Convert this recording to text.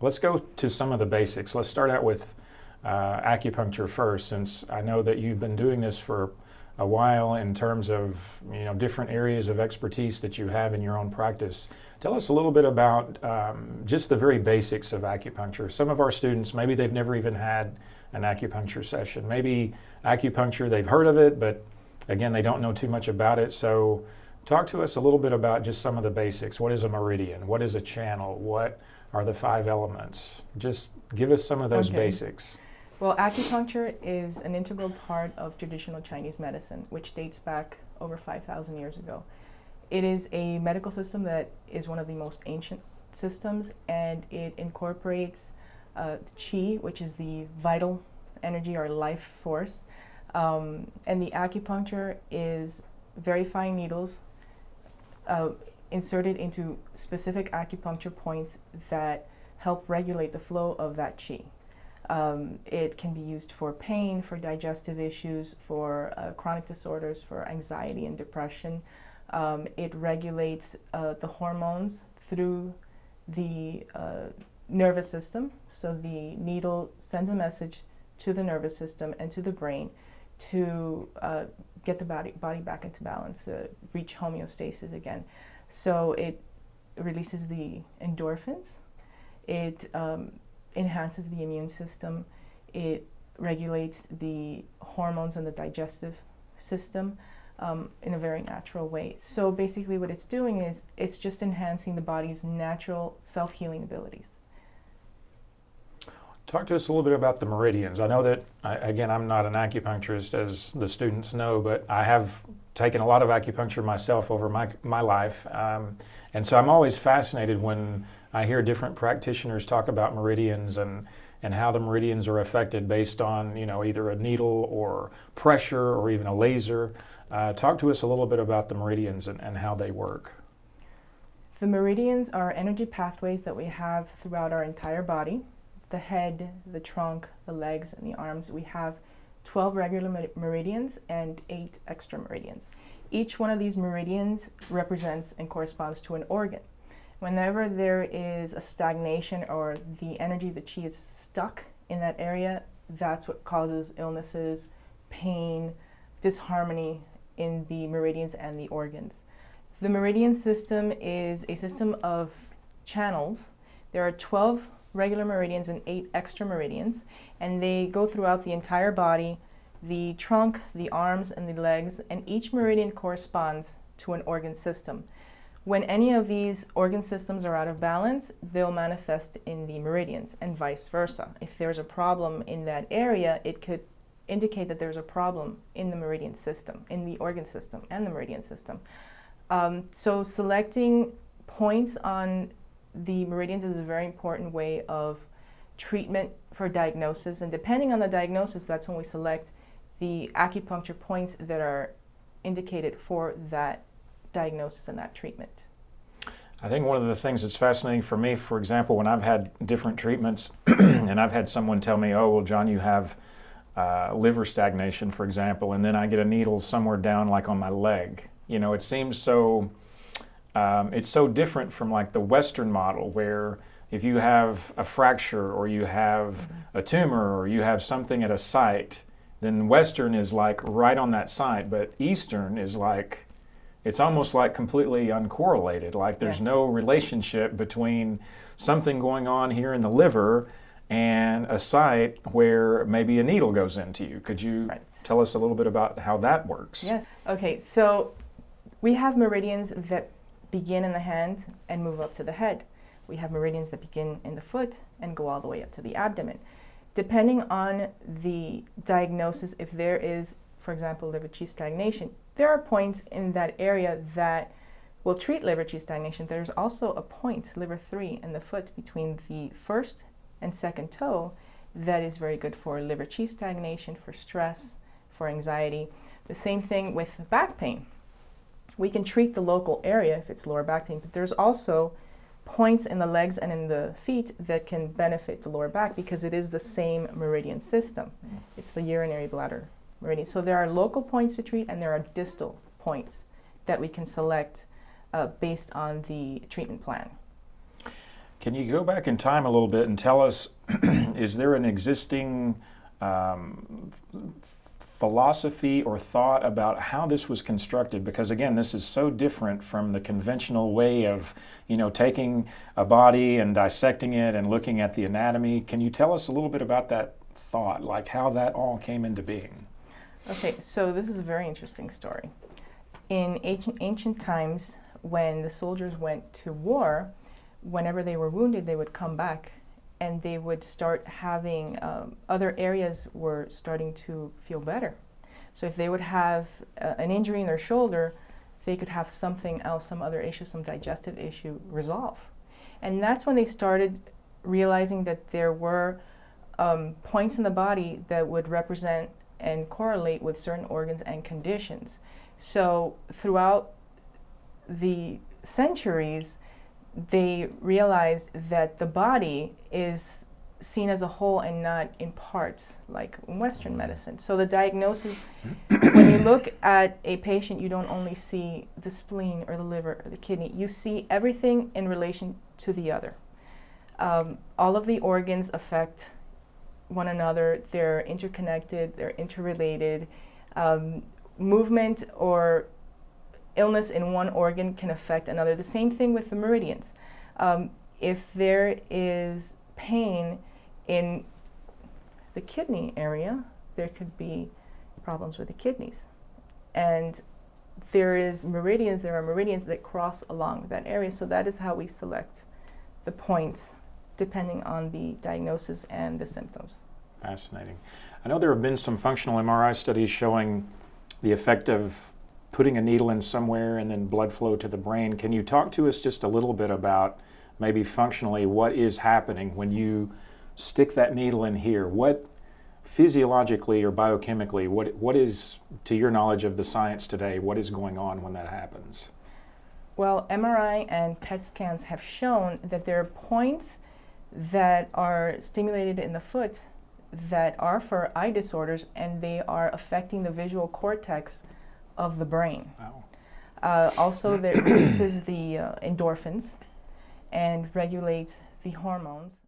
Let's go to some of the basics. Let's start out with acupuncture first, since I know that you've been doing this for a while in terms of different areas of expertise that you have in your own practice. Tell us a little bit about just the very basics of acupuncture. Some of our students, maybe they've never even had an acupuncture session. Maybe acupuncture, they've heard of it, but again, they don't know too much about it. So talk to us a little bit about just some of the basics. What is a meridian? What is a channel? What are the 5 elements? Just give us some of those basics. Well, acupuncture is an integral part of traditional Chinese medicine, which dates back over 5,000 years ago. It is a medical system that is one of the most ancient systems, and it incorporates qi, which is the vital energy or life force. And the acupuncture is very fine needles inserted into specific acupuncture points that help regulate the flow of that qi. It can be used for pain, for digestive issues, for chronic disorders, for anxiety and depression. It regulates the hormones through the nervous system. So the needle sends a message to the nervous system and to the brain to get the body back into balance, reach homeostasis again. So it releases the endorphins. It enhances the immune system. It regulates the hormones and the digestive system in a very natural way. So basically what it's doing is it's just enhancing the body's natural self-healing abilities. Talk to us a little bit about the meridians. I know that, again, I'm not an acupuncturist, as the students know, but I have taken a lot of acupuncture myself over my life. And so I'm always fascinated when I hear different practitioners talk about meridians and how the meridians are affected based on, either a needle or pressure or even a laser. Talk to us a little bit about the meridians and how they work. The meridians are energy pathways that we have throughout our entire body. The head, the trunk, the legs, and the arms. We have 12 regular meridians and 8 extra meridians. Each one of these meridians represents and corresponds to an organ. Whenever there is a stagnation or the energy, the qi is stuck in that area, that's what causes illnesses, pain, disharmony in the meridians and the organs. The meridian system is a system of channels. There are 12 regular meridians and 8 extra meridians, and they go throughout the entire body, the trunk, the arms, and the legs, and each meridian corresponds to an organ system. When any of these organ systems are out of balance, they'll manifest in the meridians, and vice versa. If there's a problem in that area, it could indicate that there's a problem in the meridian system, in the organ system and the meridian system. So selecting points on the meridians is a very important way of treatment for diagnosis, and depending on the diagnosis, that's when we select the acupuncture points that are indicated for that diagnosis and that treatment. I think one of the things that's fascinating for me, for example, when I've had different treatments and I've had someone tell me, oh, well, John, you have liver stagnation, for example, and then I get a needle somewhere down like on my leg. It seems so it's so different from like the Western model, where if you have a fracture or you have a tumor or you have something at a site, then Western is like right on that site, but Eastern is like, it's almost like completely uncorrelated. Like there's no relationship between something going on here in the liver and a site where maybe a needle goes into you. Could you tell us a little bit about how that works? Yes. Okay, so we have meridians that begin in the hand and move up to the head. We have meridians that begin in the foot and go all the way up to the abdomen. Depending on the diagnosis, if there is, for example, liver qi stagnation, there are points in that area that will treat liver qi stagnation. There's also a point, liver 3, in the foot between the first and second toe that is very good for liver qi stagnation, for stress, for anxiety. The same thing with back pain. We can treat the local area if it's lower back pain, but there's also points in the legs and in the feet that can benefit the lower back because it is the same meridian system. It's the urinary bladder meridian. So there are local points to treat and there are distal points that we can select based on the treatment plan. Can you go back in time a little bit and tell us, is there an existing philosophy or thought about how this was constructed? Because again, this is so different from the conventional way of, taking a body and dissecting it and looking at the anatomy. Can you tell us a little bit about that thought, like how that all came into being? Okay, so this is a very interesting story. In ancient times, when the soldiers went to war, whenever they were wounded, they would come back and they would start having other areas were starting to feel better. So if they would have an injury in their shoulder, they could have something else, some other issue, some digestive issue resolve. And that's when they started realizing that there were points in the body that would represent and correlate with certain organs and conditions. So throughout the centuries, they realized that the body is seen as a whole and not in parts, like in Western medicine. So the diagnosis, when you look at a patient, you don't only see the spleen or the liver or the kidney, you see everything in relation to the other. All of the organs affect one another, they're interconnected, they're interrelated. Movement or illness in one organ can affect another. The same thing with the meridians. If there is pain in the kidney area, there could be problems with the kidneys. And there are meridians that cross along that area, so that is how we select the points depending on the diagnosis and the symptoms. Fascinating. I know there have been some functional MRI studies showing the effect of putting a needle in somewhere and then blood flow to the brain. Can you talk to us just a little bit about maybe functionally what is happening when you stick that needle in here? What physiologically or biochemically, what is, to your knowledge of the science today, what is going on when that happens? Well, MRI and PET scans have shown that there are points that are stimulated in the foot that are for eye disorders, and they are affecting the visual cortex of the brain. Wow. Also, that reduces the endorphins and regulates the hormones.